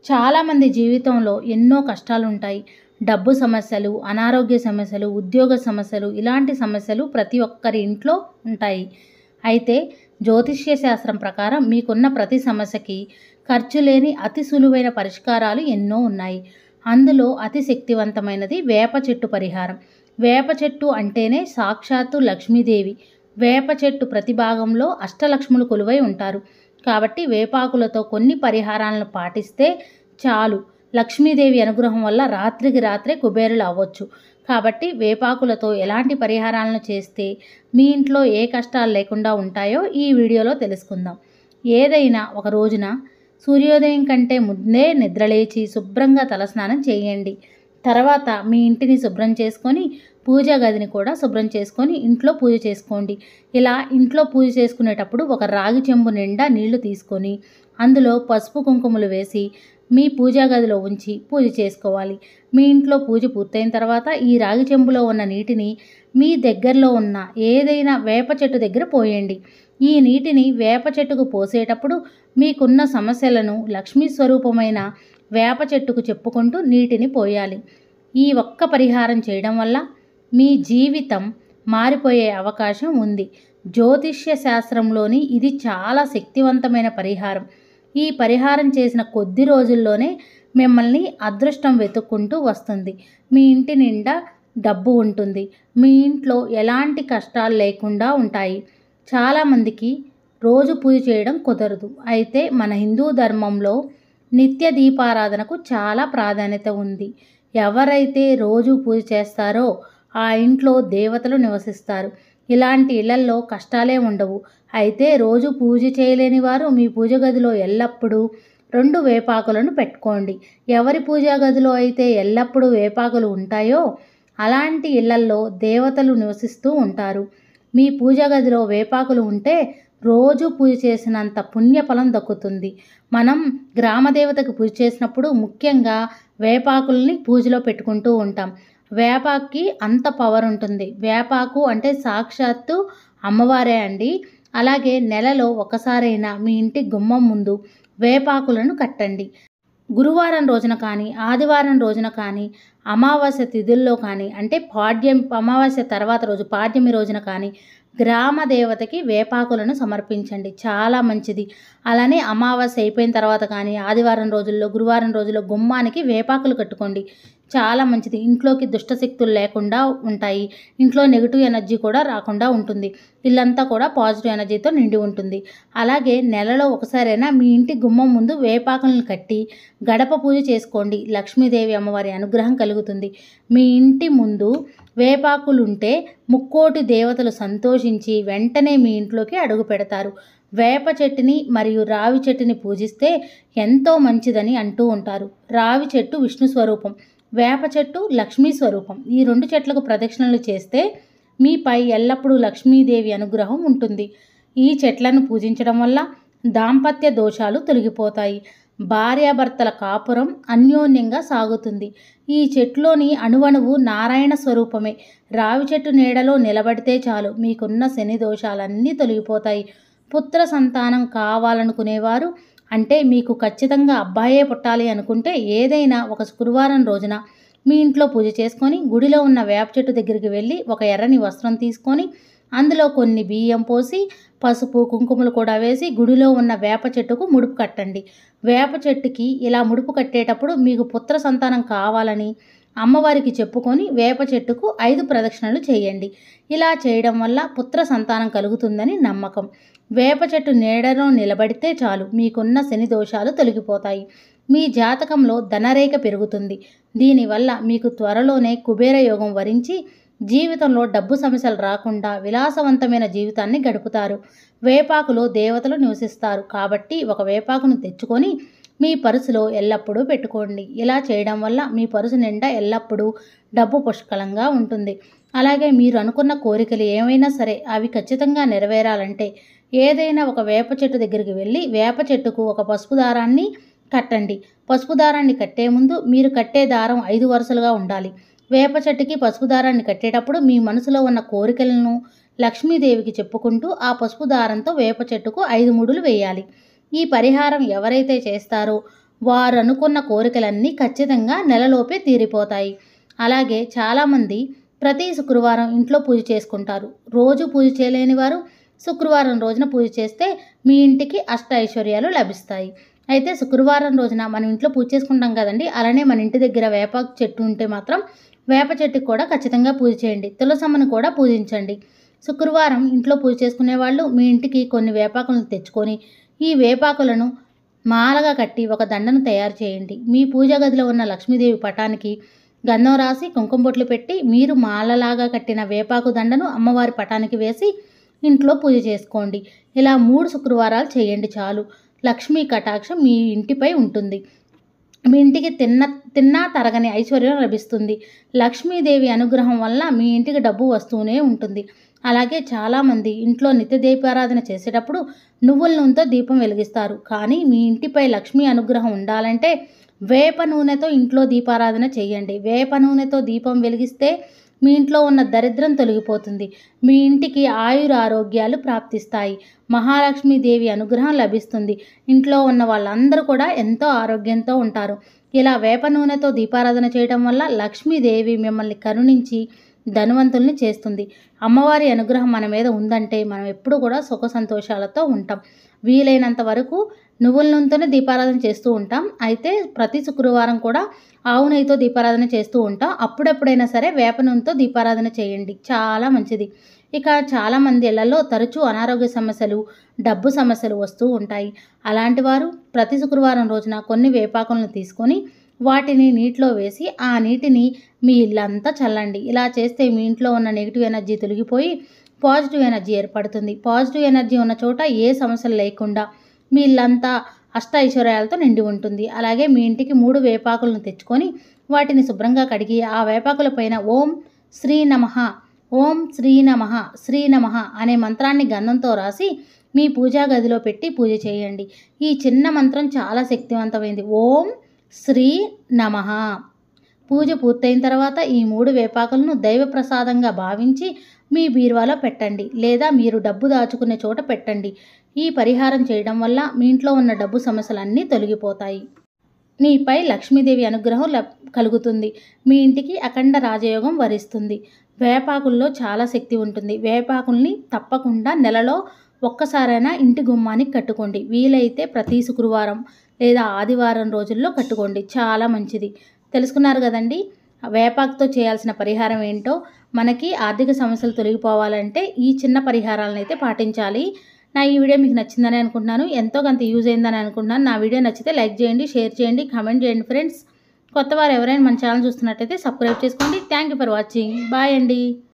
చాలామంది జీవితంలో ఎన్నో కష్టాలుంటాయి. డబ్బు సమస్యలు, అనారోగ్య సమస్యలు, ఉద్యోగ సమస్యలు ఇలాంటి సమస్యలు ప్రతి ఒక్కరి ఇంట్లో ఉంటాయి. అయితే జ్యోతిష్య శాస్త్రం ప్రకారం మీకున్న ప్రతి సమస్యకి ఖర్చు లేని అతి సులువైన పరిష్కారాలు ఎన్నో ఉన్నాయి. అందులో అతి శక్తివంతమైనది వేప చెట్టు పరిహారం. వేప చెట్టు అంటేనే సాక్షాత్తు లక్ష్మీదేవి. వేప చెట్టు ప్రతి భాగంలో అష్టలక్ష్ములు కొలువై ఉంటారు. కాబట్టి వేపాకులతో కొన్ని పరిహారాలను పాటిస్తే చాలు, లక్ష్మీదేవి అనుగ్రహం వల్ల రాత్రికి రాత్రే కుబేరులు అవ్వచ్చు. కాబట్టి వేపాకులతో ఎలాంటి పరిహారాలను చేస్తే మీ ఇంట్లో ఏ కష్టాలు లేకుండా ఉంటాయో ఈ వీడియోలో తెలుసుకుందాం. ఏదైనా ఒక రోజున సూర్యోదయం కంటే ముందే నిద్రలేచి శుభ్రంగా తలస్నానం చేయండి. తర్వాత మీ ఇంటిని శుభ్రం చేసుకొని పూజా గదిని కూడా శుభ్రం చేసుకొని ఇంట్లో పూజ చేసుకోండి. ఇలా ఇంట్లో పూజ చేసుకునేటప్పుడు ఒక రాగి చెంబు నిండా నీళ్లు తీసుకొని అందులో పసుపు కుంకుమలు వేసి మీ పూజా గదిలో ఉంచి పూజ చేసుకోవాలి. మీ ఇంట్లో పూజ పూర్తయిన తర్వాత ఈ రాగి చెంబులో ఉన్న నీటిని మీ దగ్గరలో ఉన్న ఏదైనా వేప చెట్టు దగ్గర పోయండి. ఈ నీటిని వేప చెట్టుకు పోసేటప్పుడు మీకున్న సమస్యలను లక్ష్మీ స్వరూపమైన వేప చెట్టుకు చెప్పుకుంటూ నీటిని పోయాలి. ఈ ఒక్క పరిహారం చేయడం వల్ల మీ జీవితం మారిపోయే అవకాశం ఉంది. జ్యోతిష్య శాస్త్రంలోని ఇది చాలా శక్తివంతమైన పరిహారం. ఈ పరిహారం చేసిన కొద్ది రోజుల్లోనే మిమ్మల్ని అదృష్టం వెతుక్కుంటూ వస్తుంది. మీ ఇంటి నిండా డబ్బు ఉంటుంది. మీ ఇంట్లో ఎలాంటి కష్టాలు లేకుండా ఉంటాయి. చాలామందికి రోజు పూజ చేయడం కుదరదు. అయితే మన హిందూ ధర్మంలో నిత్య దీపారాధనకు చాలా ప్రాధాన్యత ఉంది. ఎవరైతే రోజు పూజ చేస్తారో ఆ ఇంట్లో దేవతలు నివసిస్తారు. ఇలాంటి ఇళ్లల్లో కష్టాలే ఉండవు. అయితే రోజు పూజ చేయలేని వారు మీ పూజ గదిలో ఎల్లప్పుడూ 2 వేపాకులను పెట్టుకోండి. ఎవరి పూజా గదిలో అయితే ఎల్లప్పుడూ వేపాకులు ఉంటాయో అలాంటి ఇళ్లల్లో దేవతలు నివసిస్తూ ఉంటారు. మీ పూజా గదిలో వేపాకులు ఉంటే రోజు పూజ చేసినంత పుణ్యఫలం దక్కుతుంది. మనం గ్రామదేవతకు పూజ చేసినప్పుడు ముఖ్యంగా వేపాకుల్ని పూజలో పెట్టుకుంటూ ఉంటాం. వేపాకుకి అంత పవర్ ఉంటుంది. వేపాకు అంటే సాక్షాత్తు అమ్మవారే అండి. అలాగే నెలలో ఒకసారైనా మీ ఇంటి గుమ్మం ముందు వేపాకులను కట్టండి. గురువారం రోజున కానీ, ఆదివారం రోజున కానీ, అమావాస్య తిథుల్లో కానీ, అంటే అమావాస్య తర్వాత రోజు పాడ్యమి రోజున కానీ గ్రామ దేవతకి వేపాకులను సమర్పించండి. చాలా మంచిది. అలానే అమావాస్య అయిపోయిన తర్వాత కానీ, ఆదివారం రోజుల్లో, గురువారం రోజుల్లో గుమ్మానికి వేపాకులు కట్టుకోండి. చాలా మంచిది. ఇంట్లోకి దుష్టశక్తులు లేకుండా ఉంటాయి. ఇంట్లో నెగిటివ్ ఎనర్జీ కూడా రాకుండా ఉంటుంది. ఇల్లంతా కూడా పాజిటివ్ ఎనర్జీతో నిండి ఉంటుంది. అలాగే నెలలో ఒకసారైనా మీ ఇంటి గుమ్మం ముందు వేపాకులను కట్టి గడప పూజ చేసుకోండి. లక్ష్మీదేవి అమ్మవారి అనుగ్రహం కలుగుతుంది. మీ ఇంటి ముందు వేపాకులుంటే ముక్కోటి దేవతలు సంతోషించి వెంటనే మీ ఇంట్లోకి అడుగు పెడతారు. వేప చెట్టుని మరియు రావి చెట్టుని పూజిస్తే ఎంతో మంచిదని అంటూ ఉంటారు. రావి చెట్టు విష్ణు స్వరూపం, వేప చెట్టు లక్ష్మీ స్వరూపం. ఈ 2 చెట్లకు ప్రదక్షిణలు చేస్తే మీపై ఎల్లప్పుడూ లక్ష్మీదేవి అనుగ్రహం ఉంటుంది. ఈ చెట్లను పూజించడం వల్ల దాంపత్య దోషాలు తొలగిపోతాయి. భార్యాభర్తల కాపురం అన్యోన్యంగా సాగుతుంది. ఈ చెట్టులోని అణువణువు నారాయణ స్వరూపమే. రావి చెట్టు నీడలో నిలబడితే చాలు, మీకున్న శని దోషాలన్నీ తొలగిపోతాయి. పుత్ర సంతానం కావాలనుకునేవారు, అంటే మీకు ఖచ్చితంగా అబ్బాయే పుట్టాలి అనుకుంటే ఏదైనా ఒక శుక్రవారం రోజున మీ ఇంట్లో పూజ చేసుకొని గుడిలో ఉన్న వేప చెట్టు దగ్గరికి వెళ్ళి ఒక ఎర్రని వస్త్రం తీసుకొని అందులో కొన్ని బియ్యం పోసి పసుపు కుంకుమలు కూడా వేసి గుడిలో ఉన్న వేప చెట్టుకు ముడుపు కట్టండి. వేప చెట్టుకి ఇలా ముడుపు కట్టేటప్పుడు మీకు పుత్ర సంతానం కావాలని అమ్మవారికి చెప్పుకొని వేప చెట్టుకు 5 ప్రదక్షిణలు చేయండి. ఇలా చేయడం వల్ల పుత్ర సంతానం కలుగుతుందని నమ్మకం. వేప చెట్టు నీడలో నిలబడితే చాలు, మీకున్న శని దోషాలు తొలగిపోతాయి. మీ జాతకంలో ధనరేఖ పెరుగుతుంది. దీనివల్ల మీకు త్వరలోనే కుబేర యోగం వరించి జీవితంలో డబ్బు సమస్యలు రాకుండా విలాసవంతమైన జీవితాన్ని గడుపుతారు. వేపాకులో దేవతలు నివసిస్తారు కాబట్టి ఒక వేపాకును తెచ్చుకొని మీ పర్సులో ఎల్లప్పుడూ పెట్టుకోండి. ఇలా చేయడం వల్ల మీ పర్సు నిండా ఎల్లప్పుడూ డబ్బు పుష్కలంగా ఉంటుంది. అలాగే మీరు అనుకున్న కోరికలు ఏమైనా సరే అవి ఖచ్చితంగా నెరవేరాలంటే ఏదైనా ఒక వేప చెట్టు దగ్గరికి వెళ్ళి వేప చెట్టుకు ఒక పసుపు దారాన్ని కట్టండి. పసుపు దారాన్ని కట్టే ముందు మీరు కట్టే దారం 5 వరుసలుగా ఉండాలి. వేప చెట్టుకి పసుపు దారాన్ని కట్టేటప్పుడు మీ మనసులో ఉన్న కోరికలను లక్ష్మీదేవికి చెప్పుకుంటూ ఆ పసుపు దారంతో వేప చెట్టుకు 5 ముడులు వేయాలి. ఈ పరిహారం ఎవరైతే చేస్తారో వారు అనుకున్న కోరికలన్నీ ఖచ్చితంగా నెలలోపే తీరిపోతాయి. అలాగే చాలామంది ప్రతి శుక్రవారం ఇంట్లో పూజ చేసుకుంటారు. రోజు పూజ చేయలేని వారు శుక్రవారం రోజున పూజ చేస్తే మీ ఇంటికి అష్ట ఐశ్వర్యాలు లభిస్తాయి. అయితే శుక్రవారం రోజున మనం ఇంట్లో పూజ చేసుకుంటాం కదండి, అలానే మన ఇంటి దగ్గర వేపాకు చెట్టు ఉంటే మాత్రం వేప చెట్టుకి కూడా ఖచ్చితంగా పూజ చేయండి. తులసమ్మను కూడా పూజించండి. శుక్రవారం ఇంట్లో పూజ చేసుకునే వాళ్ళు మీ ఇంటికి కొన్ని వేపాకులను తెచ్చుకొని ఈ వేపాకులను మాలగా కట్టి ఒక దండను తయారు చేయండి. మీ పూజా గదిలో ఉన్న లక్ష్మీదేవి పటానికి గంధం రాసి కుంకుమ బొట్లు పెట్టి మీరు మాలలాగా కట్టిన వేపాకు దండను అమ్మవారి పటానికి వేసి ఇంట్లో పూజ చేసుకోండి. ఇలా 3 శుక్రవారాలు చేయండి చాలు. లక్ష్మీ కటాక్షం మీ ఇంటిపై ఉంటుంది. మీ ఇంటికి తిన్నా తరగని ఐశ్వర్యం లభిస్తుంది. లక్ష్మీదేవి అనుగ్రహం వల్ల మీ ఇంటికి డబ్బు వస్తూనే ఉంటుంది. అలాగే చాలామంది ఇంట్లో నిత్య దీపారాధన చేసేటప్పుడు నువ్వుల నూనెతో దీపం వెలిగిస్తారు. కానీ మీ ఇంటిపై లక్ష్మీ అనుగ్రహం ఉండాలంటే వేప నూనెతో ఇంట్లో దీపారాధన చేయండి. వేప నూనెతో దీపం వెలిగిస్తే మీ ఇంట్లో ఉన్న దరిద్రం తొలగిపోతుంది. మీ ఇంటికి ఆయురారోగ్యాలు ప్రాప్తిస్తాయి. మహాలక్ష్మీదేవి అనుగ్రహం లభిస్తుంది. ఇంట్లో ఉన్న వాళ్ళందరూ కూడా ఎంతో ఆరోగ్యంతో ఉంటారు. ఇలా వేప నూనెతో దీపారాధన చేయడం వల్ల లక్ష్మీదేవి మిమ్మల్ని కరుణించి ధనవంతుల్ని చేస్తుంది. అమ్మవారి అనుగ్రహం మన మీద ఉందంటే మనం ఎప్పుడు కూడా సుఖ సంతోషాలతో ఉంటాం. వీలైనంత వరకు నువ్వుల నూనెతోనే దీపారాధన చేస్తూ ఉంటాం. అయితే ప్రతి శుక్రవారం కూడా ఆవు నెయ్యితో దీపారాధన చేస్తూ ఉంటాం. అప్పుడెప్పుడైనా సరే వేప నూనెతో దీపారాధన చేయండి, చాలా మంచిది. ఇక చాలామంది ఇళ్లలో తరచూ అనారోగ్య సమస్యలు, డబ్బు సమస్యలు వస్తూ ఉంటాయి. అలాంటి వారు ప్రతి శుక్రవారం రోజున కొన్ని వేపాకులను తీసుకొని వాటిని నీటిలో వేసి ఆ నీటిని మీ ఇల్లంతా చల్లండి. ఇలా చేస్తే మీ ఇంట్లో ఉన్న నెగిటివ్ ఎనర్జీ తొలగిపోయి పాజిటివ్ ఎనర్జీ ఏర్పడుతుంది. పాజిటివ్ ఎనర్జీ ఉన్న చోట ఏ సమస్యలు లేకుండా మీ ఇల్లంతా అష్ట ఐశ్వర్యాలతో నిండి ఉంటుంది. అలాగే మీ ఇంటికి 3 వేపాకులను తెచ్చుకొని వాటిని శుభ్రంగా కడిగి ఆ వేపాకుల పైన ఓం శ్రీ నమః, ఓం శ్రీ నమః, శ్రీ నమః అనే మంత్రాన్ని గంధంతో రాసి మీ పూజా గదిలో పెట్టి పూజ చేయండి. ఈ చిన్న మంత్రం చాలా శక్తివంతమైంది. ఓం శ్రీ నమః. పూజ పూర్తయిన తర్వాత ఈ 3 వేపాకులను దైవ ప్రసాదంగా భావించి మీ బీరువాలో పెట్టండి, లేదా మీరు డబ్బు దాచుకునే చోట పెట్టండి. ఈ పరిహారం చేయడం వల్ల మీ ఇంట్లో ఉన్న డబ్బు సమస్యలన్నీ తొలగిపోతాయి. మీపై లక్ష్మీదేవి అనుగ్రహం కలుగుతుంది. మీ ఇంటికి అఖండ రాజయోగం వరిస్తుంది. వేపాకుల్లో చాలా శక్తి ఉంటుంది. వేపాకుల్ని తప్పకుండా నెలలో ఒక్కసారైనా ఇంటి గుమ్మానికి కట్టుకోండి. వీలైతే ప్రతి శుక్రవారం లేదా ఆదివారం రోజుల్లో కట్టుకోండి, చాలా మంచిది. తెలుసుకున్నారు కదండి వేపాకుతో చేయాల్సిన పరిహారం ఏంటో. మనకి ఆర్థిక సమస్యలు తొలగిపోవాలంటే ఈ చిన్న పరిహారాలను అయితే పాటించాలి. నా ఈ వీడియో మీకు నచ్చిందని అనుకుంటున్నాను, ఎంతో కొంత యూజ్ అయిందని అనుకుంటున్నాను. నా వీడియో నచ్చితే లైక్ చేయండి, షేర్ చేయండి, కామెంట్ చేయండి ఫ్రెండ్స్. కొత్త వారు ఎవరైనా మన ఛానల్ చూస్తున్నట్టయితే సబ్స్క్రైబ్ చేసుకోండి. Thank you for watching. Bye అండి.